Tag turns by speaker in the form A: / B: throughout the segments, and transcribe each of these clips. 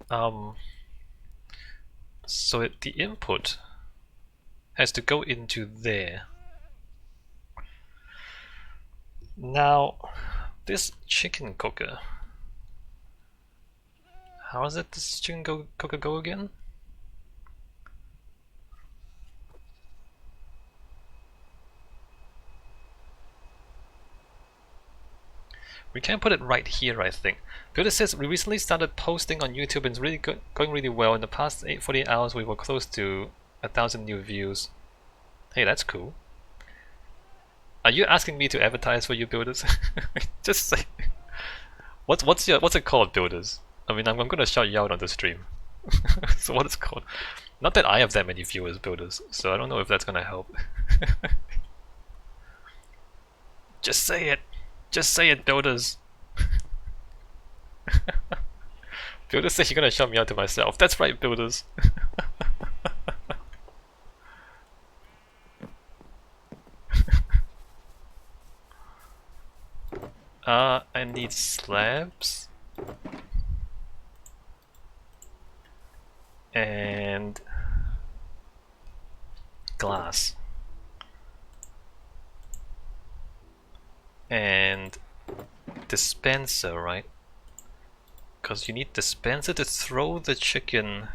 A: So the input has to go into there. Now, this chicken cooker. How is it this chicken cooker go again? We can put it right here, I think. Builder says we recently started posting on YouTube and it's really going really well. In the past 48 hours, we were close to 1,000 new views. Hey, that's cool. Are you asking me to advertise for you, builders? Just say. What's it called, builders? I mean, I'm gonna shout you out on the stream. So what it's called? Not that I have that many viewers, builders. So I don't know if that's gonna help. Just say it. Just say it, builders. Builders say you're gonna shout me out to myself. That's right, builders. I need slabs. And glass. And dispenser, right? Because you need dispenser to throw the chicken.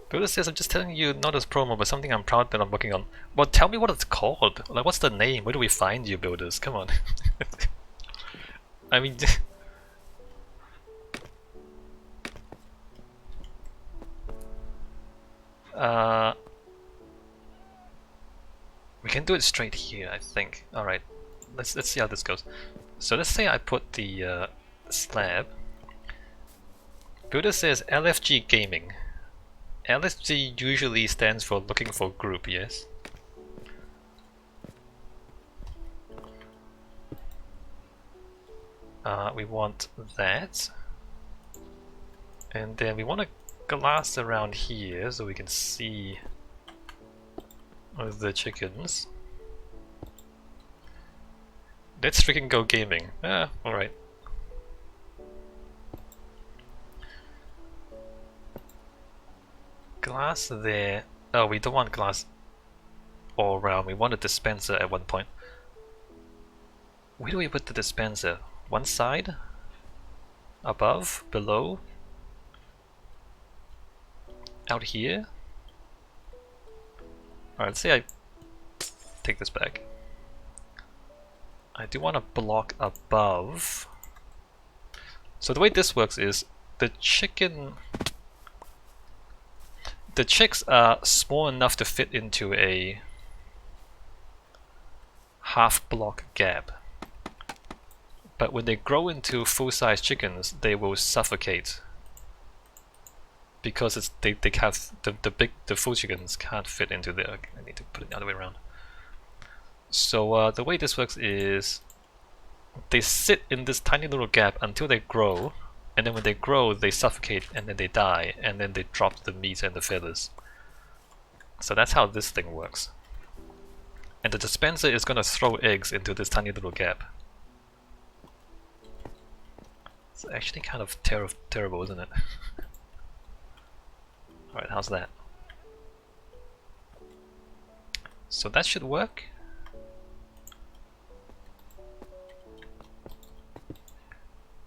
A: Builder says, I'm just telling you, not as promo, but something I'm proud that I'm working on. Well, tell me what it's called. Like, what's the name? Where do we find you, builders? Come on. I mean, we can do it straight here, I think. All right, let's see how this goes. So let's say I put the slab. Builder says LFG Gaming. LFG usually stands for looking for group, yes? We want that. And then we want a glass around here so we can see the chickens. Let's freaking go gaming. Ah, alright. Glass there. Oh, we don't want glass all around. We want a dispenser at one point. Where do we put the dispenser? One side? Above? Below? Out here? Alright, let's say I take this back. I do want a block above. So the way this works is the chicks are small enough to fit into a half block gap. But when they grow into full-size chickens, they will suffocate. Because they have the full chickens can't fit into there. I need to put it the other way around. So the way this works is they sit in this tiny little gap until they grow, and then when they grow they suffocate and then they die, and then they drop the meat and the feathers. So that's how this thing works. And the dispenser is gonna throw eggs into this tiny little gap. It's actually kind of terrible, isn't it? Alright, how's that? So that should work.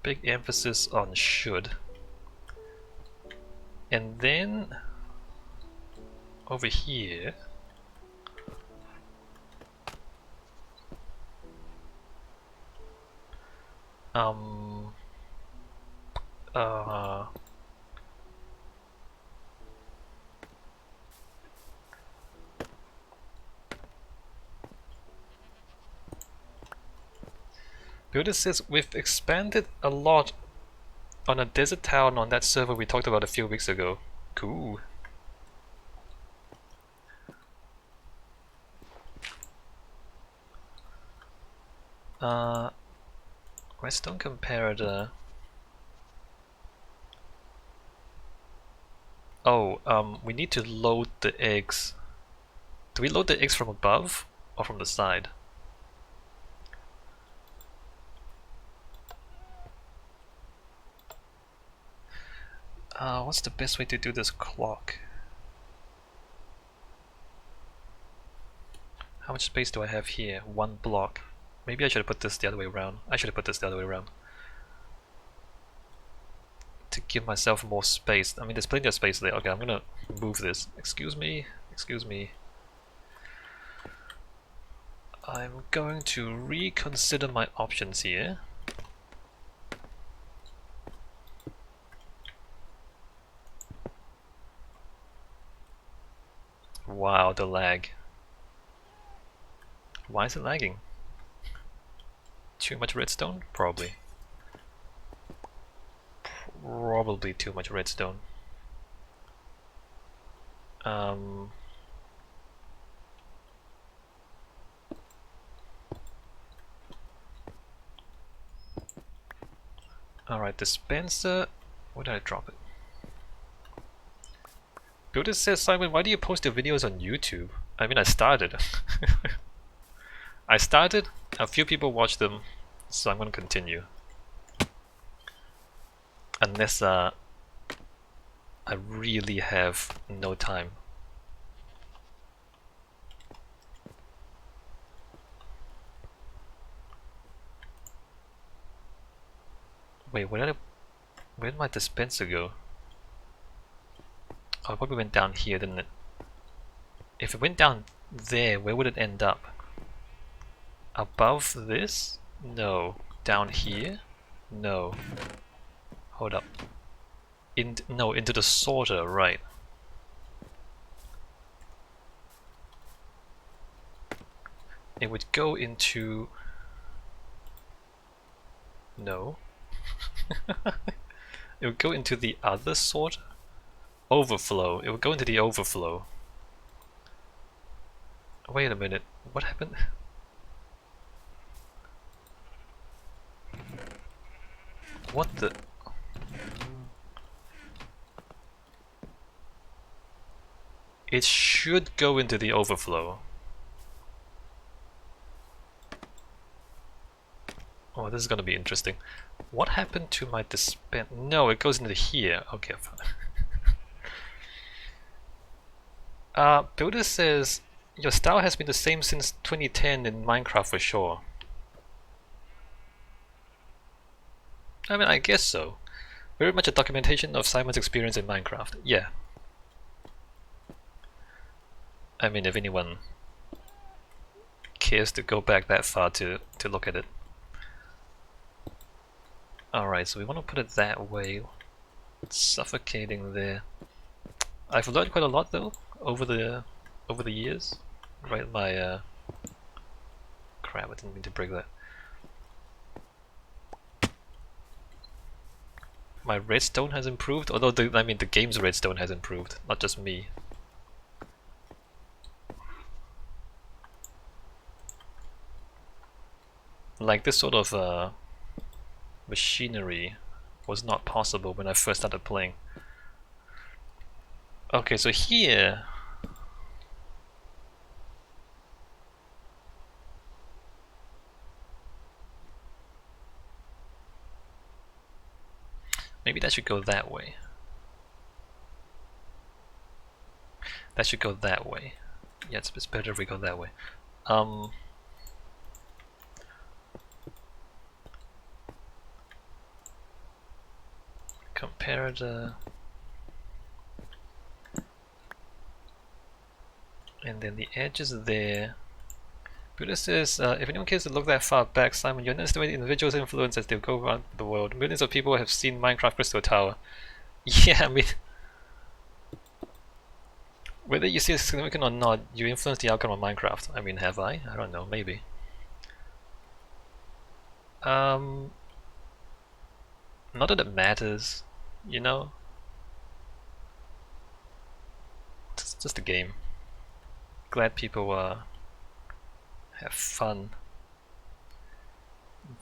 A: Big emphasis on should. And then over here Builder says we've expanded a lot on a desert town on that server we talked about a few weeks ago. Cool. Redstone comparator. Oh, we need to load the eggs. Do we load the eggs from above or from the side? What's the best way to do this clock? How much space do I have here? 1 block. Maybe I should have put this the other way around. I should have put this the other way around. To give myself more space. I mean, there's plenty of space there. Okay, I'm gonna move this. Excuse me. Excuse me. I'm going to reconsider my options here. Wow, the lag. Why is it lagging? Too much redstone? Probably. Probably too much redstone. Alright, dispenser. Where did I drop it? Builder says, Simon, why do you post your videos on YouTube? I mean, I started. I started, a few people watched them, so I'm gonna continue. Unless I really have no time. Wait, where did my dispenser go? Oh, it probably went down here, didn't it? If it went down there, where would it end up? Above this? No. Down here? No. Hold up. No, into the sorter, right. It would go into... No. It would go into the other sorter? Overflow. It would go into the overflow. Wait a minute. What happened? What the... It should go into the overflow. Oh, this is gonna be interesting. What happened to my dispenser? No, it goes into here. Okay. Builder says, your style has been the same since 2010 in Minecraft for sure. I mean, I guess so. Very much a documentation of Simon's experience in Minecraft. Yeah. I mean, if anyone cares to go back that far to look at it. Alright, so we want to put it that way. It's suffocating there. I've learned quite a lot though over the years. Right, my crap, I didn't mean to break that. My redstone has improved, although I mean the game's redstone has improved, not just me. Like this sort of machinery was not possible when I first started playing. Okay, so here maybe that should go that way. That should go that way. Yeah, it's better if we go that way. Compare the... And then the edge is there. Buddha says, if anyone cares to look that far back, Simon, you underestimate individuals' influence as they go around the world. Millions of people have seen Minecraft Crystal Tower. Yeah, I mean... Whether you see it significant or not, you influence the outcome of Minecraft. I mean, have I? I don't know, maybe. Not that it matters, you know? It's just a game. Glad people have fun.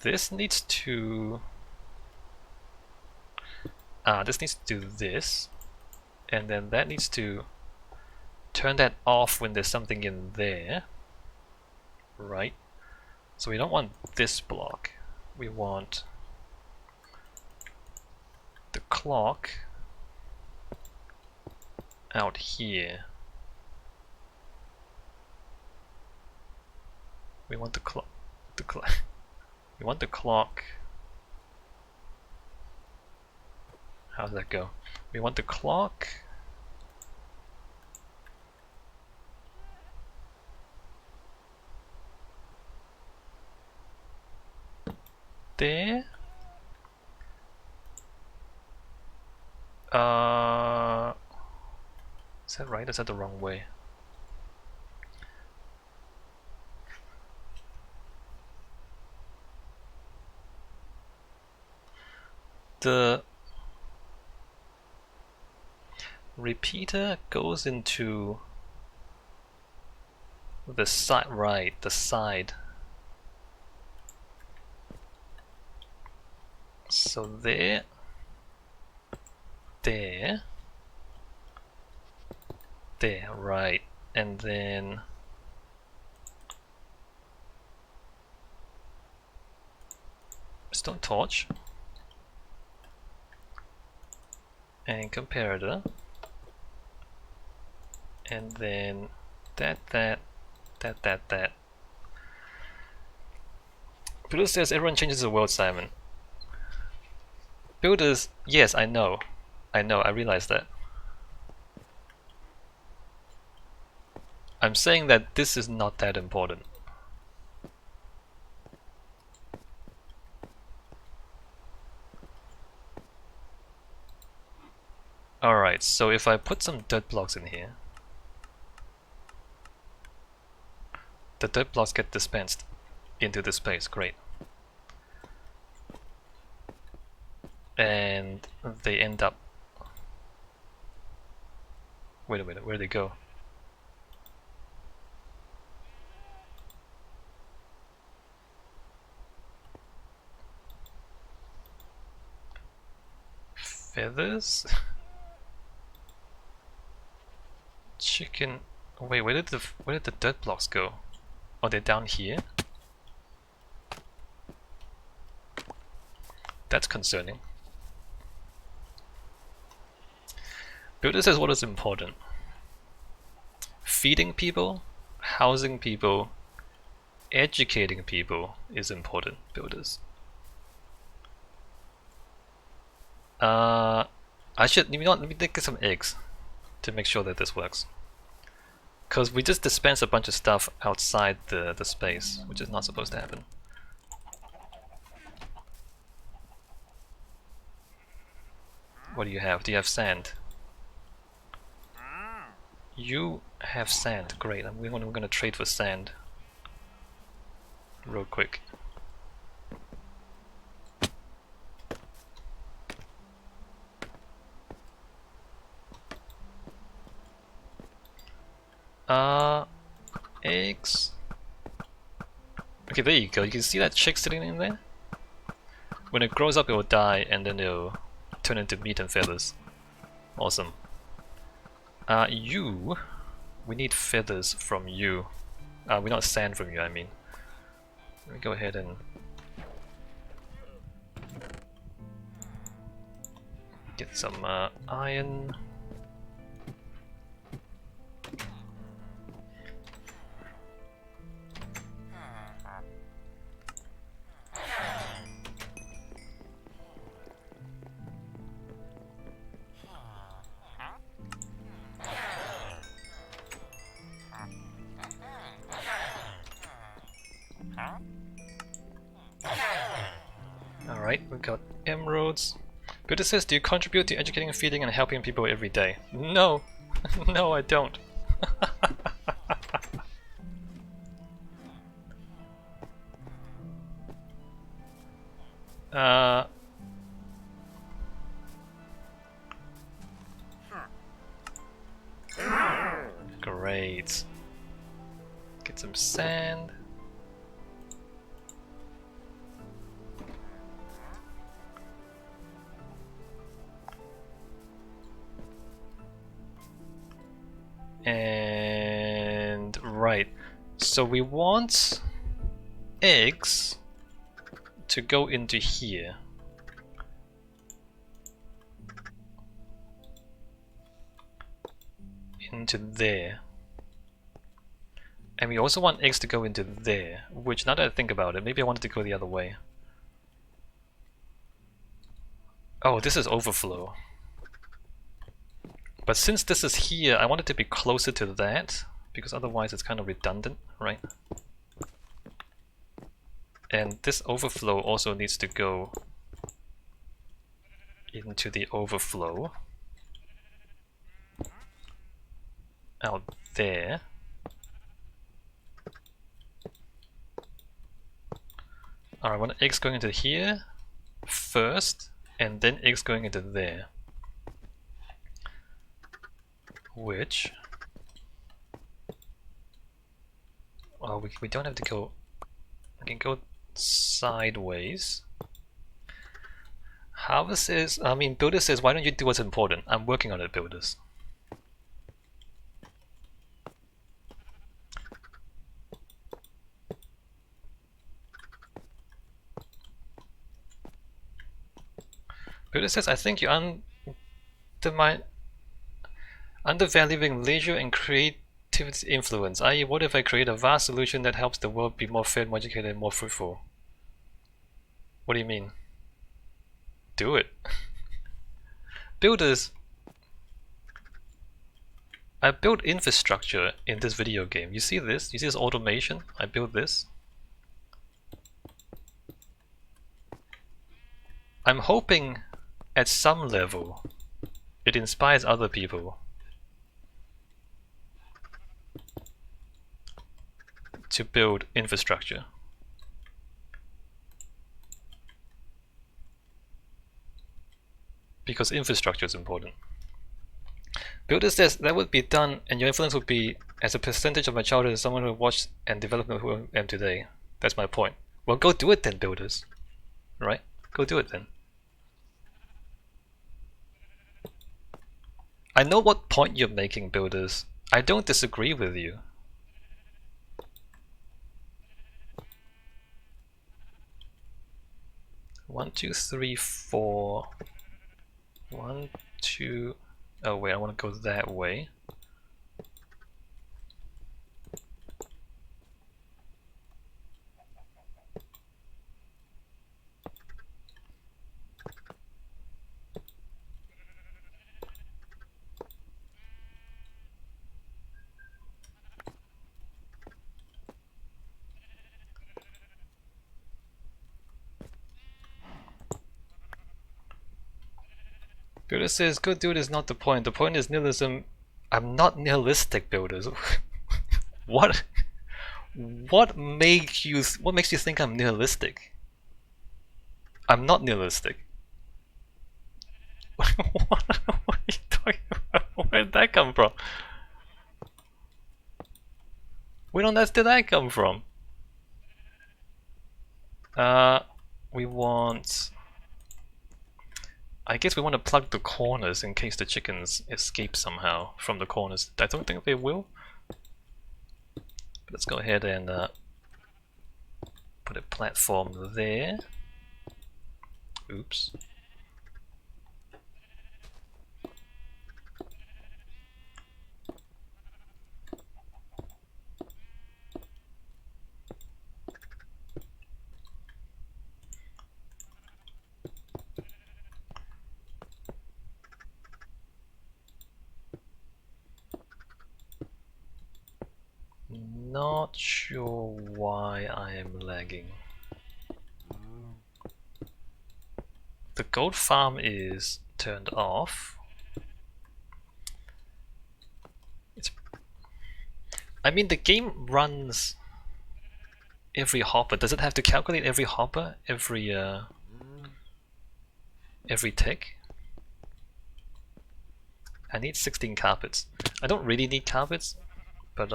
A: This needs to... this needs to do this. And then that needs to turn that off when there's something in there. Right? So we don't want this block. We want the clock out here. We want the clock. We want the clock. How does that go? We want the clock. There. Is that right? Is that the wrong way? The repeater goes into the side, right? The side. So there, there, there, right, and then stone torch and comparator, and then that. Builder says everyone changes the world, Simon. Builders, yes, I know, I realize that. I'm saying that this is not that important. Alright, so if I put some dirt blocks in here, the dirt blocks get dispensed into the space, great. And they end up... Wait a minute, where'd they go? Feathers? Chicken... Wait, where did the dirt blocks go? Oh, they're down here? That's concerning. Builder says what is important. Feeding people, housing people, educating people is important, builders. Let me take some eggs to make sure that this works. Because we just dispense a bunch of stuff outside the space, which is not supposed to happen. What do you have? Do you have sand? You have sand. Great. We're gonna trade for sand. Real quick. Eggs. Okay, there you go. You can see that chick sitting in there? When it grows up, it will die, and then it'll turn into meat and feathers. Awesome. We need feathers from you. We not sand from you, I mean. Let me go ahead and get some iron. Alright, we got emeralds. Buddha says, do you contribute to educating, feeding, and helping people every day? No! No, I don't. Great. Get some sand. And right, so we want eggs to go into here. into there. And we also want eggs to go into there, which now that I think about it, maybe I wanted to go the other way. Oh, this is overflow. But since this is here, I want it to be closer to that, because otherwise it's kind of redundant, right? And this overflow also needs to go into the overflow out there. Alright, I want eggs going into here first, and then eggs going into there. Which... well, we don't have to go... we can go sideways. Harvest is... I mean, Builder says, why don't you do what's important? I'm working on it, Builders. Builder says, I think you undervaluing leisure and creativity influence, i.e. what if I create a vast solution that helps the world be more fair, more educated, and more fruitful? What do you mean? Do it. Builders, I built infrastructure in this video game. You see this? You see this automation? I built this. I'm hoping at some level it inspires other people to build infrastructure. Because infrastructure is important. Builder says that would be done and your influence would be as a percentage of my childhood as someone who watched and developed who I am today. That's my point. Well, go do it then, Builders. Right? Go do it then. I know what point you're making, Builders. I don't disagree with you. One, two, three, four. 1, 2... oh wait, I want to go that way. Builder says, go do it is not the point. The point is nihilism. I'm not nihilistic, Builders. What? What makes you think I'm nihilistic? I'm not nihilistic. What are you talking about? Where did that come from? Where on earth did that come from? We want... I guess we want to plug the corners in case the chickens escape somehow from the corners. I don't think they will. But let's go ahead and put a platform there. Oops. Not sure why I am lagging. The gold farm is turned off. I mean, the game runs every hopper. Does it have to calculate every hopper, every tick? I need 16 carpets. I don't really need carpets, but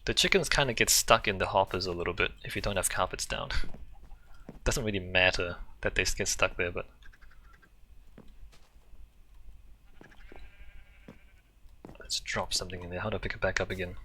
A: the chickens kind of get stuck in the hoppers a little bit if you don't have carpets down. Doesn't really matter that they get stuck there, but let's drop something in there. How do I pick it back up again?